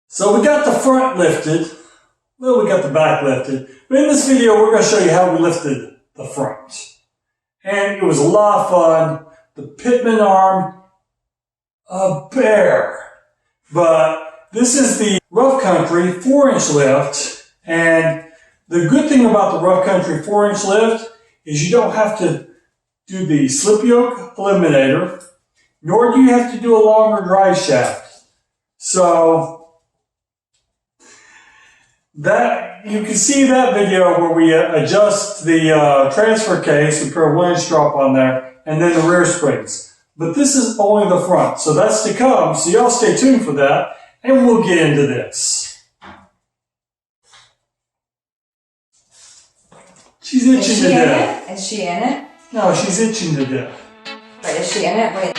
So we got the front lifted. Well, we got the back lifted. But in this video, we're going to show you how we lifted the front. And it was a lot of fun. The Pitman Arm, a bear. But this is the rough country 4-inch lift. And the good thing about the rough country 4-inch lift is you don't have to do the slip yoke eliminator, nor do you have to do a longer drive shaft. So that you can see that video where we adjust the transfer case, we put a 1-inch drop on there, and then the rear springs. But this is only the front, so that's to come. So y'all stay tuned for that, and we'll get into this. She's itching to death. Is she in it? No, she's itching to death. Wait, is she in it? Wait.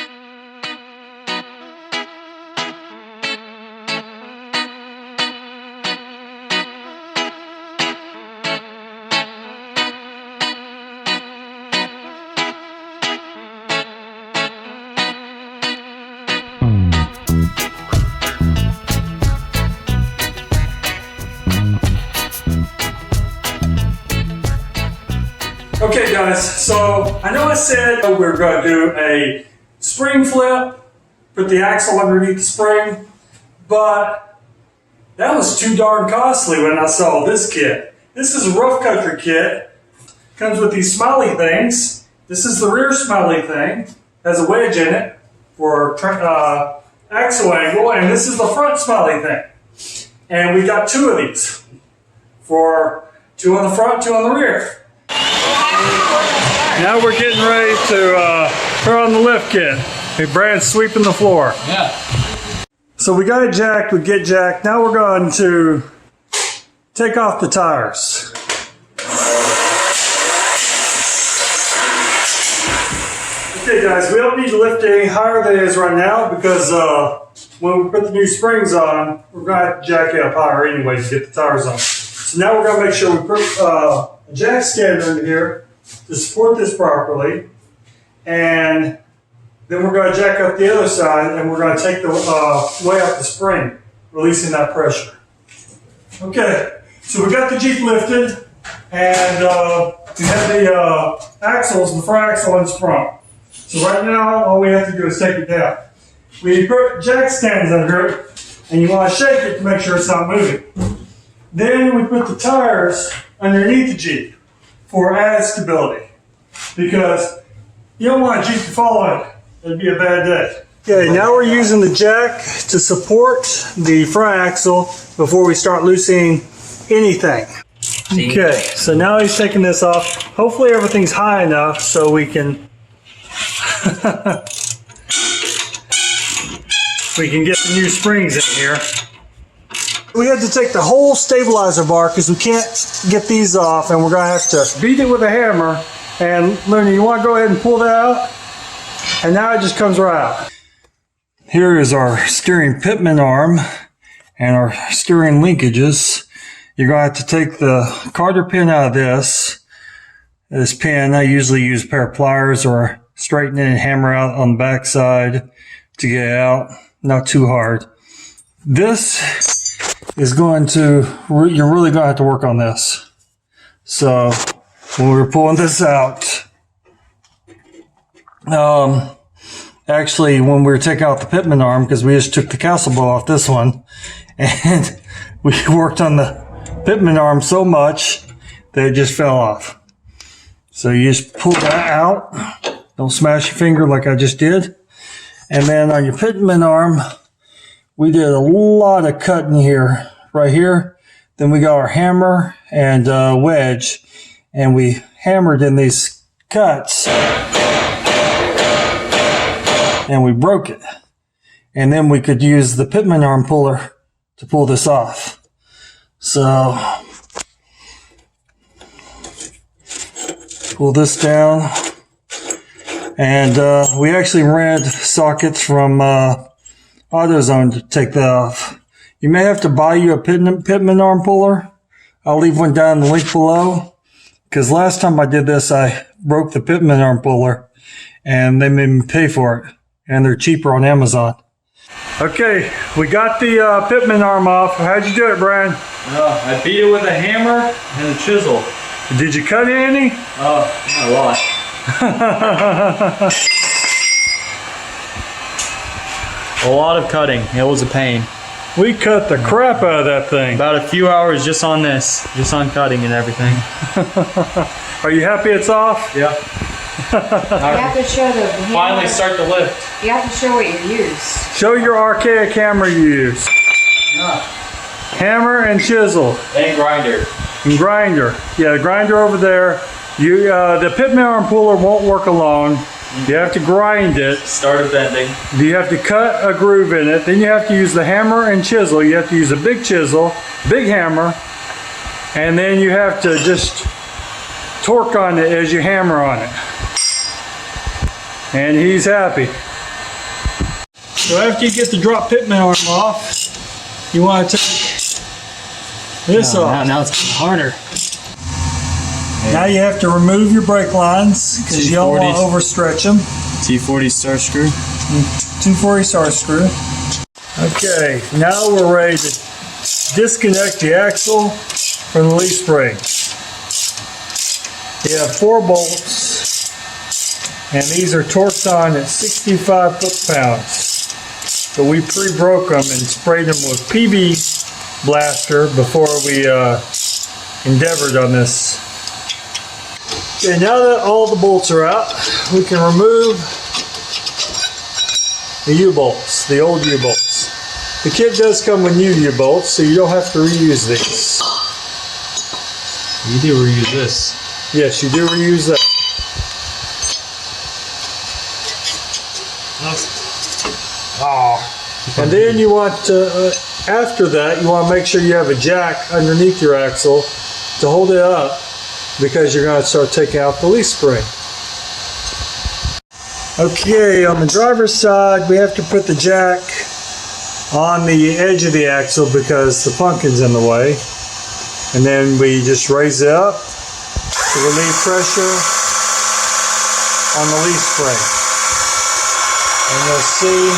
Okay guys, so I know I said we were going to do a spring flip, put the axle underneath the spring, but that was too darn costly when I saw this kit. This is a rough country kit, comes with these smiley things. This is the rear smiley thing, has a wedge in it for axle angle, and this is the front smiley thing. And we got 2 of these, for 2 on the front, 2 on the rear. Now we're getting ready to put on the lift kit. Hey, Brad's sweeping the floor. Yeah. So we got it jacked, we get jacked. Now we're going to take off the tires. Okay guys, we don't need to lift it any higher than it is right now because when we put the new springs on, we're going to have to jack it up higher anyway to get the tires on. So now we're going to make sure we put a jack stand under here to support this properly, and then we're going to jack up the other side, and we're going to take the way up the spring, releasing that pressure. Okay, so we got the Jeep lifted, and we have the axles, the front axle and front. So right now, all we have to do is take it down. We put jack stands under it, and you want to shake it to make sure it's not moving. Then we put the tires underneath the Jeep for added stability, because you don't want a Jeep to fall in. It'd be a bad day. Okay, now we're using the jack to support the front axle before we start loosening anything. Okay, so now he's taking this off. Hopefully everything's high enough so we can we can get the new springs in here. We had to take the whole stabilizer bar because we can't get these off, and we're going to have to beat it with a hammer. And Luna, you want to go ahead and pull that out? And now it just comes right out. Here is our steering Pitman arm and our steering linkages. You're going to have to take the cotter pin out of this pin. I usually use a pair of pliers or straighten it and hammer out on the back side to get it out. Not too hard. This is going to, you're really going to have to work on this. So when we were pulling this out, actually when we were taking out the Pitman arm, because we just took the castle bolt off this one, and we worked on the Pitman arm so much that it just fell off. So you just pull that out, don't smash your finger like I just did, and then on your Pitman arm, we did a lot of cutting here, right here. Then we got our hammer and wedge, and we hammered in these cuts, and we broke it. And then we could use the Pitman arm puller to pull this off. So, pull this down. And we actually rented sockets from AutoZone to take that off. You may have to buy you a Pitman arm puller. I'll leave one down in the link below, because last time I did this, I broke the Pitman arm puller, and they made me pay for it, and they're cheaper on Amazon. Okay, we got the Pitman arm off. How'd you do it, Brian? I beat it with a hammer and a chisel. Did you cut any? Not a lot. A lot of cutting. It was a pain. We cut the crap out of that thing. About a few hours just on this, just on cutting and everything. Are you happy it's off? Yeah. You have to show the hammer. Finally start the lift. You have to show what you use. Show your archaic hammer you use. Hammer and chisel. And grinder. And grinder. Yeah, the grinder over there. You, the Pitman arm puller won't work alone. You have to grind it. Started bending. You have to cut a groove in it. Then you have to use the hammer and chisel. You have to use a big chisel, big hammer, and then you have to just torque on it as you hammer on it. And he's happy. So after you get the drop Pitman arm off, you want to take this off. Now it's getting harder. Now you have to remove your brake lines because you don't want to overstretch them. T40 star screw. 240 star screw. Okay, now we're ready to disconnect the axle from the leaf spring. You have 4 bolts, and these are torqued on at 65 foot-pounds. So we pre-broke them and sprayed them with PB blaster before we endeavored on this. Okay, now that all the bolts are out, we can remove the U-bolts, the old U-bolts. The kit does come with new U-bolts, so you don't have to reuse these. You do reuse this. Yes, you do reuse that. Oh. And then you want to, after that, you want to make sure you have a jack underneath your axle to hold it up, because you're going to start taking out the leaf spring. Okay, on the driver's side, we have to put the jack on the edge of the axle because the pumpkin's in the way. And then we just raise it up to relieve pressure on the leaf spring. And you'll see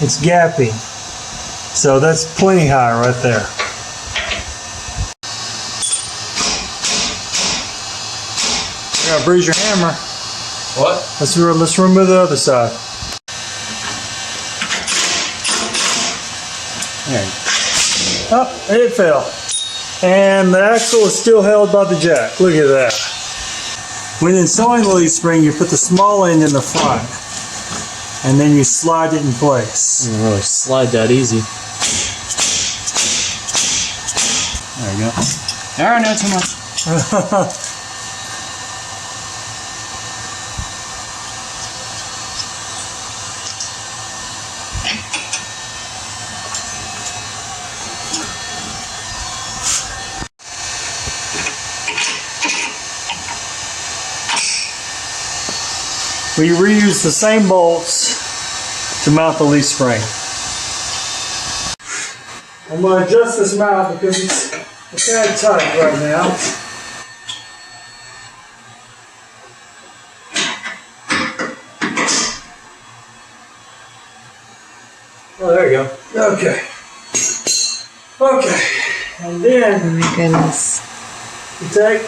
it's gapping. So that's plenty high right there. You're gonna bruise your hammer. What? Let's remove the other side. There. Oh, it fell. And the axle is still held by the jack. Look at that. When installing the leaf spring, you put the small end in the front, and then you slide it in place. Doesn't really slide that easy. There we go. Alright, not too much. We reuse the same bolts to mount the leaf spring. I'm going to adjust this mount because it's kind of tight right now. Oh, there you go. Okay. Okay. And then Oh my goodness. you take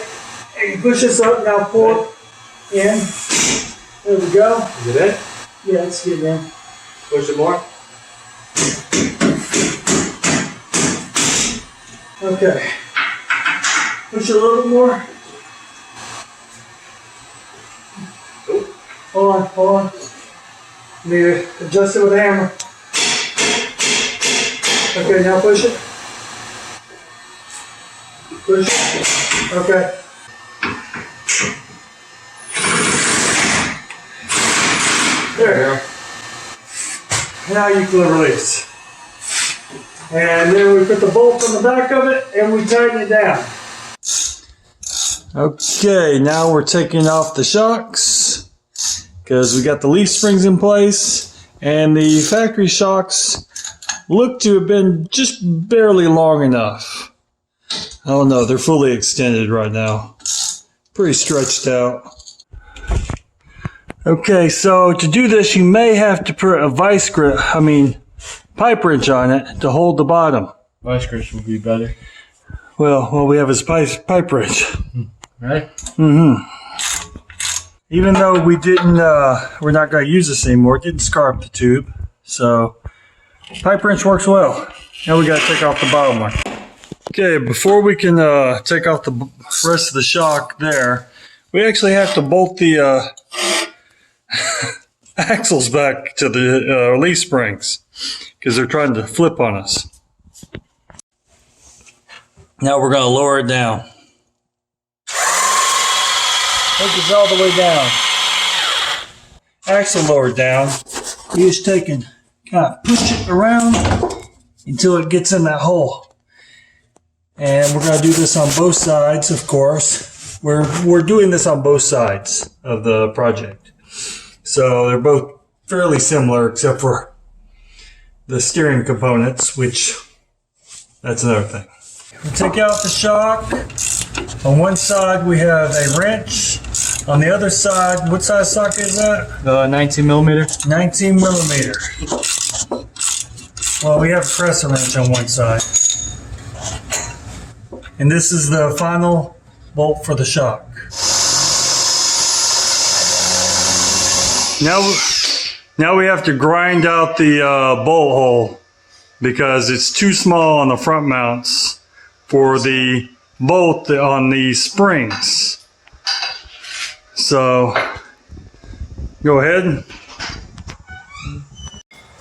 and you push this up, now pull it in. There we go. Is it in? Yeah, let's get it in. Push it more. Okay. Push it a little bit more. Hold on, hold on. Let me adjust it with a hammer. Okay, now push it. Push it. Okay. There you go. Now you can release. And then we put the bolt on the back of it and we tighten it down. Okay, now we're taking off the shocks because we got the leaf springs in place, and the factory shocks look to have been just barely long enough. I don't know, they're fully extended right now. Pretty stretched out. Okay, so to do this, you may have to put a pipe wrench on it to hold the bottom. Vice grips would be better. Well, we have is pipe wrench. Right? Even though we didn't, we're not going to use this anymore. It didn't scar up the tube. So, pipe wrench works well. Now we got to take off the bottom one. Okay, before we can take off the rest of the shock there, we actually have to bolt the axles back to the release springs because they're trying to flip on us. Now we're going to lower it down. Take this all the way down. Axle lowered down. You just take and kind of push it around until it gets in that hole. And we're going to do this on both sides, of course. We're doing this on both sides of the project. So they're both fairly similar except for the steering components, which that's another thing. We take out the shock. On one side we have a wrench. On the other side, what size socket is that? 19 millimeter. 19 millimeter. Well, we have a crescent wrench on one side. And this is the final bolt for the shock. Now we have to grind out the bolt hole because it's too small on the front mounts for the bolt on the springs. So, go ahead.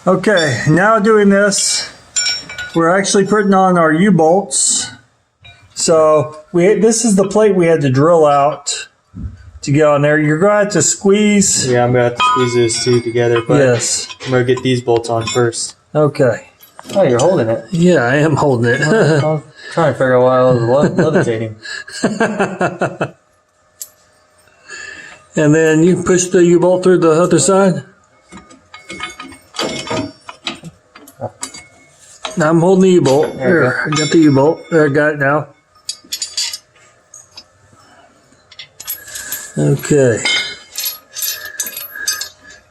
Okay, now doing this, we're actually putting on our U-bolts. So, this is the plate we had to drill out to get on there. You're going to have to squeeze. Yeah, I'm going to have to squeeze those two together. But yes. I'm going to get these bolts on first. Okay. Oh, you're holding it. Yeah, I am holding it. I'm trying to figure out why I was levitating. And then you push the U-bolt through the other side. Now I'm holding the U-bolt. Here, I got the U-bolt. There, I got it now. Okay.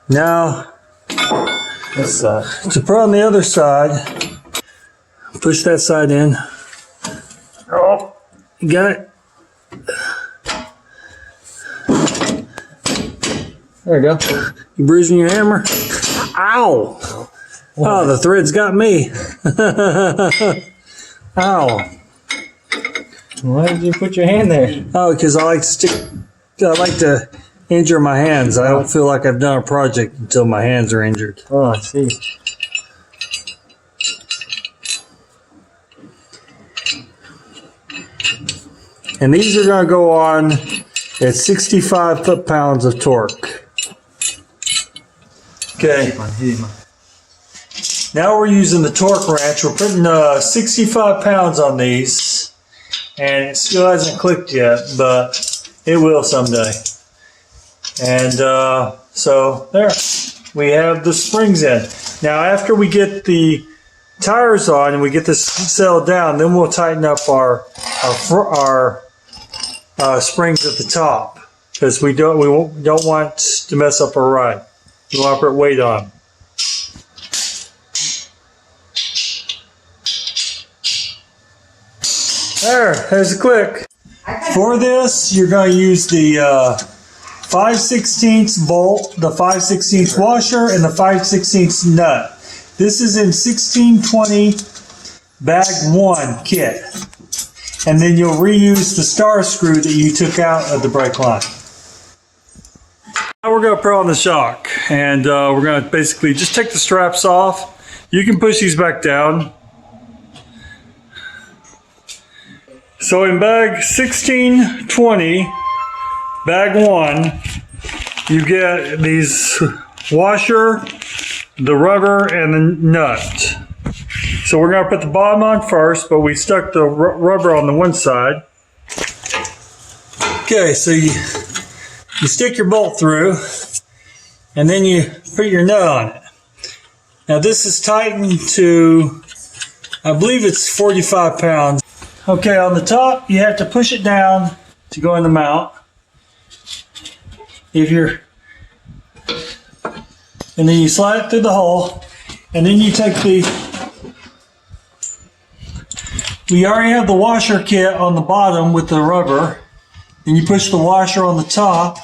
Now, to put on the other side, push that side in. Oh, you got it? There you go. You bruising your hammer? Ow! Oh, the thread's got me. Ow. Why did you put your hand there? Oh, because I like to injure my hands. I don't feel like I've done a project until my hands are injured. Oh, I see. And these are going to go on at 65 foot-pounds of torque. Okay. Now we're using the torque wrench. We're putting 65 pounds on these. And it still hasn't clicked yet, but it will someday. And so there, we have the springs in. Now after we get the tires on and we get this settled down, then we'll tighten up our springs at the top because we don't want to mess up our ride. We want to put weight on. There's a click. For this, you're going to use the 5/16 bolt, the 5/16 washer, and the 5/16 nut. This is in 1620 bag 1 kit. And then you'll reuse the star screw that you took out of the brake line. Now we're going to put on the shock. And we're going to basically just take the straps off. You can push these back down. So in bag 1620, bag 1, you get these washer, the rubber, and the nut. So we're going to put the bottom on first, but we stuck the rubber on the one side. Okay, so you stick your bolt through, and then you put your nut on it. Now this is tightened to, I believe it's 45 pounds. Okay, on the top, you have to push it down to go in the mount. If you're and then you slide it through the hole, and then you take we already have the washer kit on the bottom with the rubber, and you push the washer on the top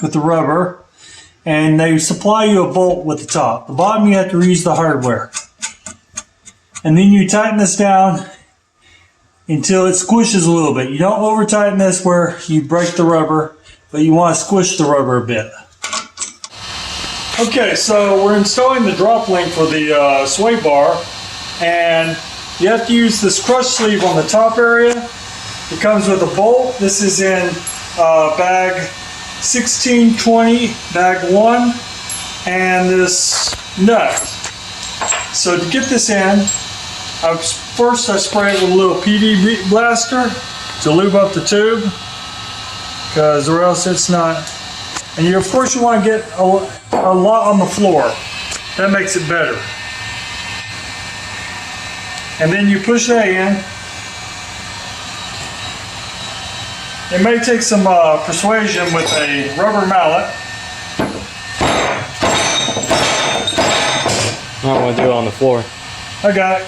with the rubber, and they supply you a bolt with the top. The bottom you have to reuse the hardware. And then you tighten this down until it squishes a little bit. You don't over tighten this where you break the rubber, but you want to squish the rubber a bit. Okay, so we're installing the drop link for the sway bar, and you have to use this crush sleeve on the top area. It comes with a bolt. This is in bag 1620, bag 1, and this nut. So to get this in, first I spray it with a little PD blaster to lube up the tube, because or else it's not. And of course you want to get a lot on the floor. That makes it better. And then you push that in. It may take some persuasion with a rubber mallet. I don't want to do it on the floor. I got it.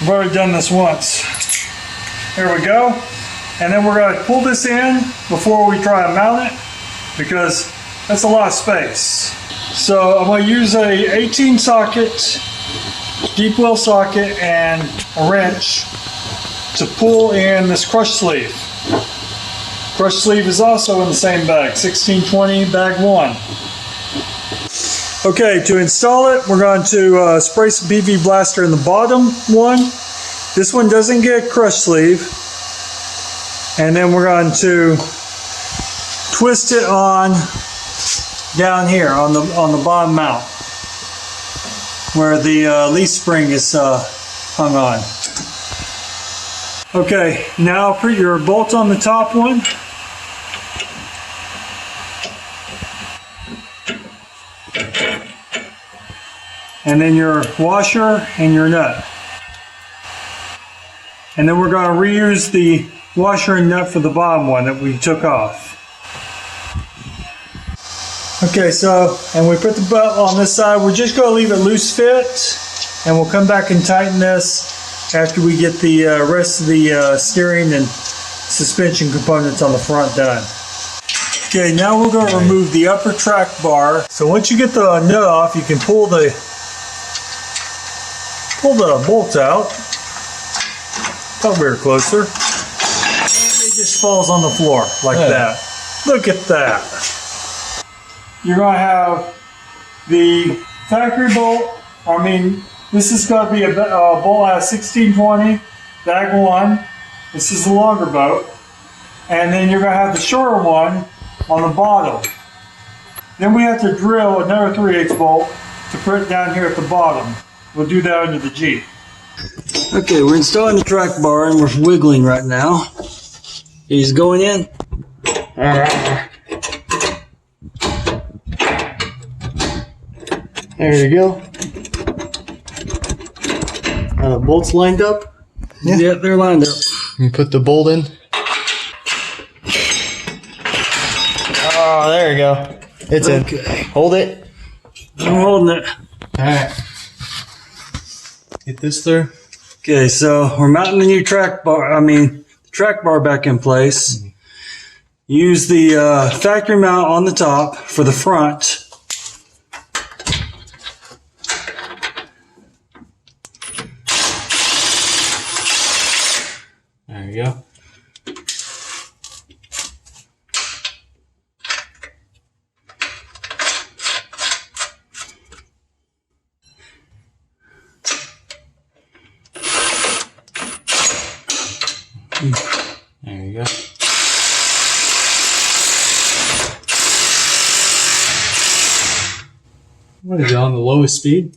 I've already done this once. There we go. And then we're going to pull this in before we try to mount it, because that's a lot of space. So I'm going to use a 18 socket, deep well socket, and a wrench to pull in this crush sleeve. Crush sleeve is also in the same bag, 1620, bag 1. Okay, to install it, we're going to spray some BB blaster in the bottom one. This one doesn't get a crush sleeve. And then we're going to twist it on down here on the bottom mount, where the leaf spring is hung on. Okay, now put your bolt on the top one. And then your washer and your nut. And then we're going to reuse the washer and nut for the bottom one that we took off. Okay, so, and we put the belt on this side. We're just going to leave it loose fit, and we'll come back and tighten this after we get the rest of the steering and suspension components on the front done. Okay, now we're going to remove the upper track bar. So once you get the nut off, you can pull the bolt out. Thought we were closer. And it just falls on the floor like that. Look at that. You're going to have the factory bolt. I mean, this is going to be a bolt out of 1620, bag 1. This is the longer boat. And then you're going to have the shorter one on the bottom. Then we have to drill another 3/8 bolt to put it down here at the bottom. We'll do that under the Jeep. Okay, we're installing the track bar and we're wiggling right now. He's going in. There you go. Are the bolts lined up? Yeah. Yep, they're lined up. You put the bolt in. Oh, there you go. It's okay. In. Hold it. I'm holding it. Alright. Get this through. Okay, so we're mounting the new track bar back in place. Use the factory mount on the top for the front. There you go. There you go. What is it, on the lowest speed?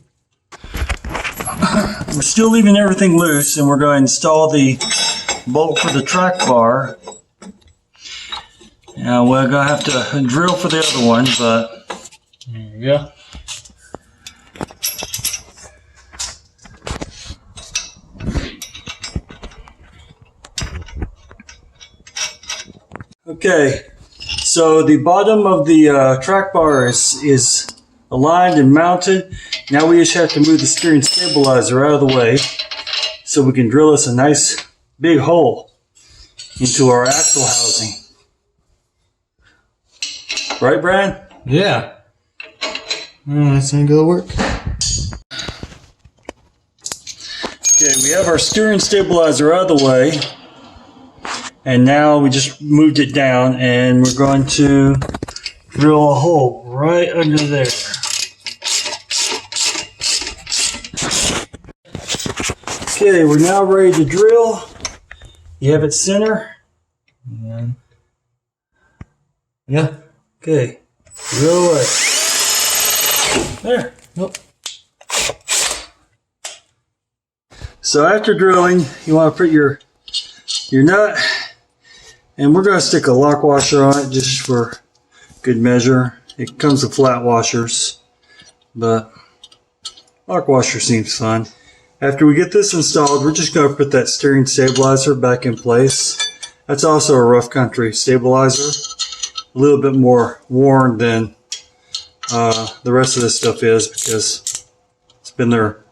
We're still leaving everything loose, and we're going to install the bolt for the track bar. Now we're going to have to drill for the other one, but there you go. okay. So the bottom of the track bar is aligned and mounted. Now we just have to move the steering stabilizer out of the way so we can drill us a nice big hole into our axle housing. Right, Brian? Yeah. That's gonna go to work. Okay, we have our steering stabilizer out of the way. And now we just moved it down and we're going to drill a hole right under there. Okay, we're now ready to drill. You have it center? Yeah. Okay, drill away. There. Nope. So after drilling, you want to put your nut, and we're going to stick a lock washer on it just for good measure. It comes with flat washers, but lock washer seems fun. After we get this installed, we're just going to put that steering stabilizer back in place. That's also a rough country stabilizer. A little bit more worn than the rest of this stuff is because it's been there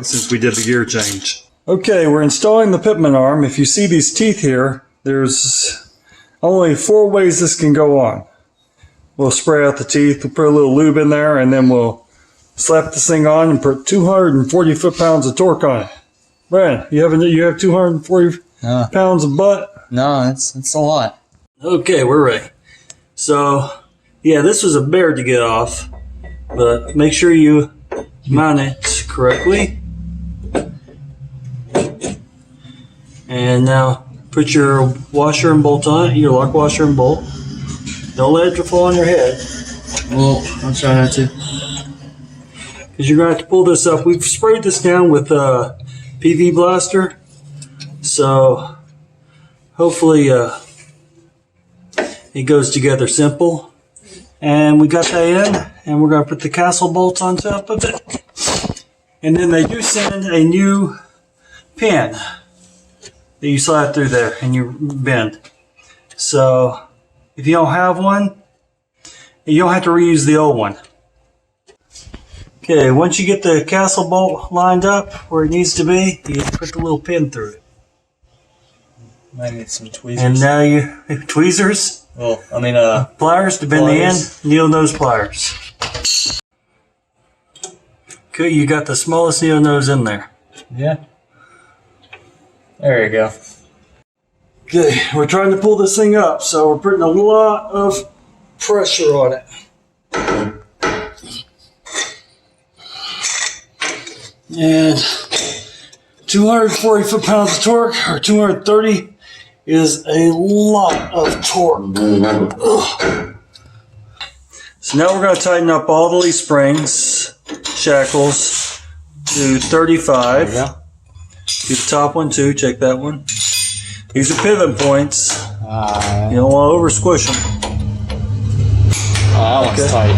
since we did the gear change. Okay, we're installing the Pitman arm. If you see these teeth here, there's only 4 ways this can go on. We'll spray out the teeth, we'll put a little lube in there, and then we'll slap this thing on and put 240 foot-pounds of torque on it. Brian, you have 240 pounds of butt? No, it's a lot. Okay, we're ready. So, yeah, this was a bear to get off, but make sure you mount it correctly. And now put your washer and bolt on it, your lock washer and bolt. Don't let it fall on your head. Well, I'll try not to. Because you're going to have to pull this up. We've sprayed this down with PV Blaster. So hopefully it goes together simple. And we got that in. And we're going to put the castle bolts on top of it. And then they do send a new pin that you slide through there and you bend. So if you don't have one, you don't have to reuse the old one. Okay, once you get the castle bolt lined up where it needs to be, you put the little pin through it. Might need some tweezers. And now you tweezers? Well, I mean pliers to bend the end, needle nose pliers. Okay, you got the smallest needle nose in there. Yeah. There you go. Okay, we're trying to pull this thing up, so we're putting a lot of pressure on it. And 240 foot-pounds of torque, or 230, is a lot of torque. Ugh. So now we're going to tighten up all the leaf springs, shackles, to 35. Yeah. Do the top one too, check that one. These are pivot points. You don't want to over squish them. Oh, that one's tight.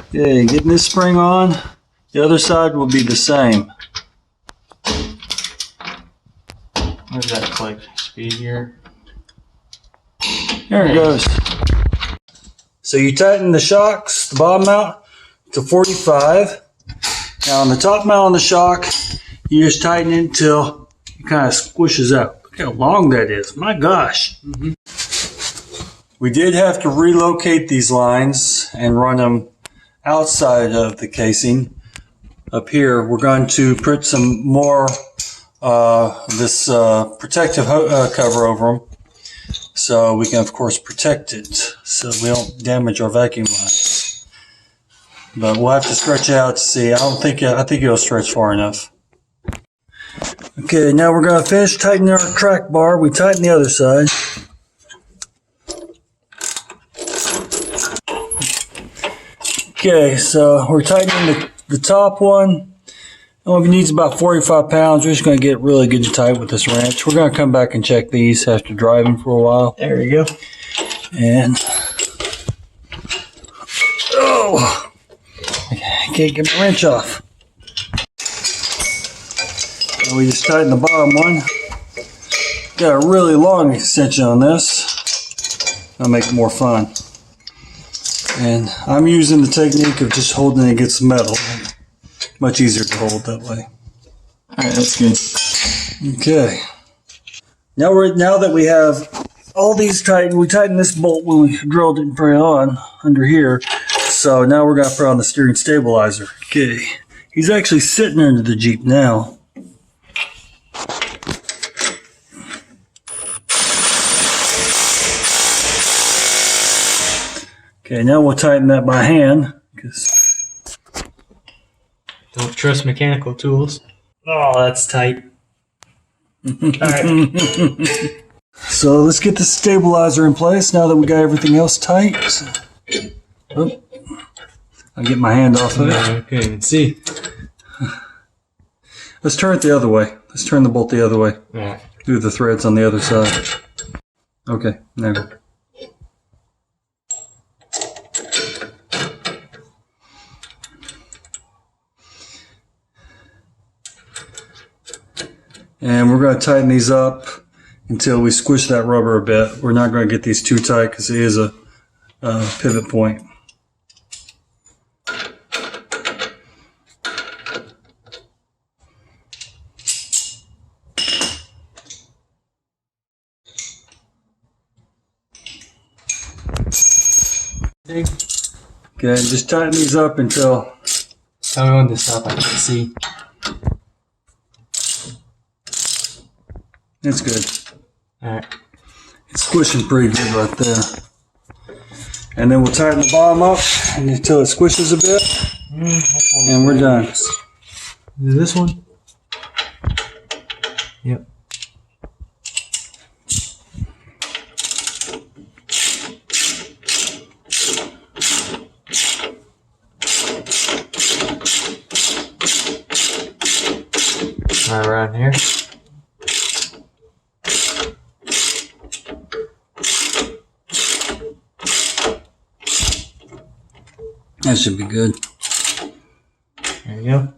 Okay, getting this spring on. The other side will be the same. Where's that click? Speed here. There it goes. So you tighten the shocks, the bottom mount, to 45. Now on the top mount on the shock, you just tighten it until it kind of squishes out. Look how long that is. My gosh. Mm-hmm. We did have to relocate these lines and run them outside of the casing. Up here, we're going to put some more this protective cover over them, so we can of course protect it so we don't damage our vacuum lines. But we'll have to stretch it out to see. I think it'll stretch far enough. Okay, now we're going to finish tightening our track bar. We tighten the other side. Okay, so we're tightening the top one. It needs about 45 pounds. We're just going to get really good and tight with this wrench. We're going to come back and check these after driving for a while. There you go. And oh, I can't get my wrench off. So we just tighten the bottom one. Got a really long extension on this. That'll make it more fun. And I'm using the technique of just holding it against the metal. Much easier to hold that way. Alright, that's good. Okay. Now that we have all these tightened, we tightened this bolt when we drilled it and put it on under here. So now we're going to put on the steering stabilizer. Okay. He's actually sitting under the Jeep now. Okay, now we'll tighten that by hand. Don't trust mechanical tools. Oh, that's tight. Alright. So let's get the stabilizer in place now that we got everything else tight. Oh, I'll get my hand off of it. I can't even see. Let's turn it the other way. Let's turn the bolt the other way. Alright. Do the threads on the other side. Okay, there. And we're going to tighten these up until we squish that rubber a bit. We're not going to get these too tight because it is a pivot point. Okay, just tighten these up until... Tell me when to stop, I can see. It's good. Alright. It's squishing pretty good right there. And then we'll tighten the bottom up until it squishes a bit. And we're done. Is it this one? Yep. Right around here. That should be good. There you go.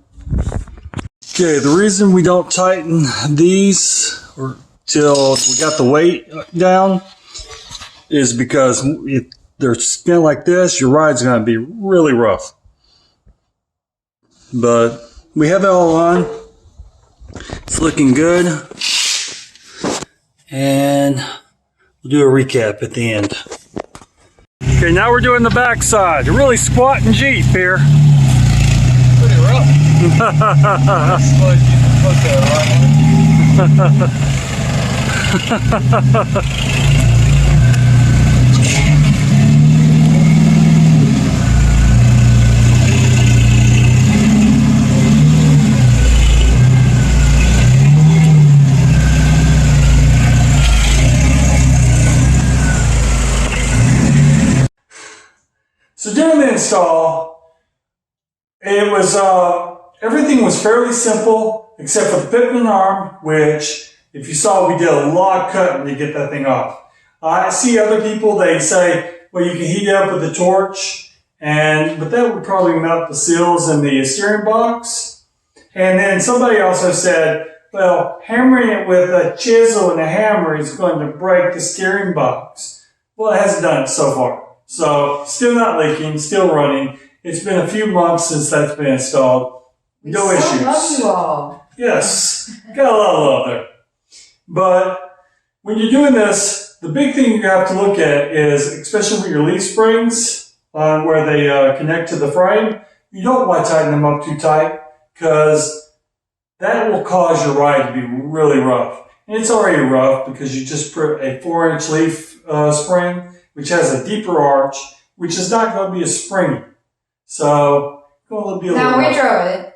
Okay, the reason we don't tighten these till we got the weight down is because if they're spent like this, your ride's going to be really rough. But we have it all on. It's looking good. And we'll do a recap at the end. Okay, now we're doing the back side. A really squatting Jeep here. Pretty rough. So during the install, it was everything was fairly simple except for the Pitman Arm, which if you saw, we did a lot of cutting to get that thing off. I see other people, they say, well, you can heat it up with a torch, but that would probably melt the seals in the steering box. And then somebody also said, well, hammering it with a chisel and a hammer is going to break the steering box. Well, it hasn't done it so far. So, still not leaking, still running. It's been a few months since that's been installed. No issues. I love you all. Yes, got a lot of love there. But when you're doing this, the big thing you have to look at is, especially with your leaf springs, where they connect to the frame, you don't want to tighten them up too tight because that will cause your ride to be really rough. And it's already rough because you just put a 4-inch leaf spring, which has a deeper arch, which is not going to be as springy. So, it's going to be a little Now we rough. drove it.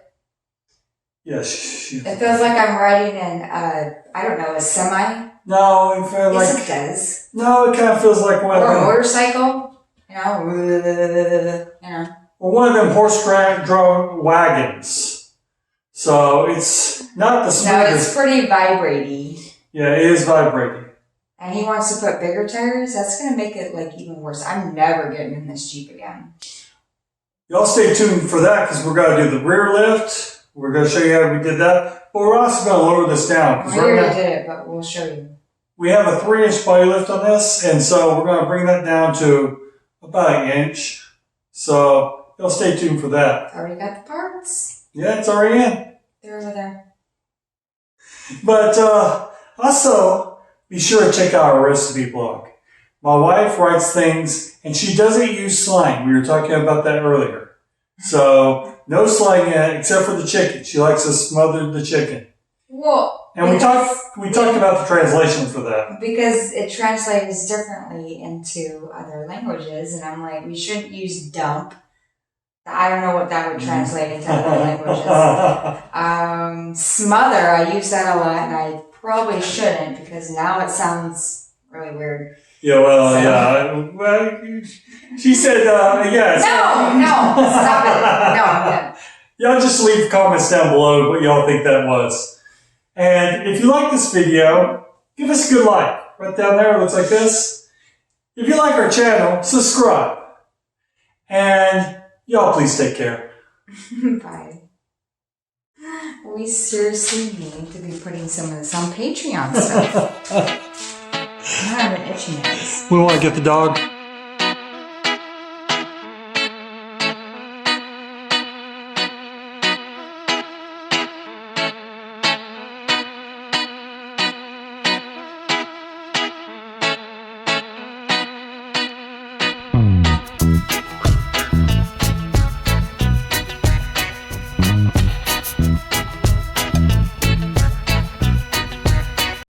Yes. It feels like I'm riding in, I don't know, a semi. No, it feels Yes, like... it does. No, it kind of feels like one of Or a them... motorcycle. You know. Or one of them horse-drawn wagons. So, it's not the No, smoothest... it's pretty vibrating. Yeah, it is vibrating. And he wants to put bigger tires. That's going to make it like even worse. I'm never getting in this Jeep again. Y'all stay tuned for that because we're going to do the rear lift. We're going to show you how we did that. But we're also going to lower this down. 'cause We right already now, did it, but we'll show you. We have a 3-inch body lift on this, and so we're going to bring that down to about 1 inch. So you'll stay tuned for that. Already got the parts. Yeah, it's already in. They're over there. But also, be sure to check out our recipe blog. My wife writes things, and she doesn't use slang. We were talking about that earlier. So no slang in it, except for the chicken. She likes to smother the chicken. Well, and we talked about the translation for that. Because it translates differently into other languages, and I'm like, we shouldn't use dump. I don't know what that would translate into other languages. Smother, I use that a lot, and I probably shouldn't because now it sounds really weird. Yeah, well, so. Yeah. Well, she said, yes. No, stop it. No, I'm done. Y'all just leave comments down below what y'all think that was. And if you like this video, give us a good like. Right down there, it looks like this. If you like our channel, subscribe. And y'all please take care. Bye. We seriously need to be putting some of this on Patreon stuff. I have an itchy nose. We want to get the dog.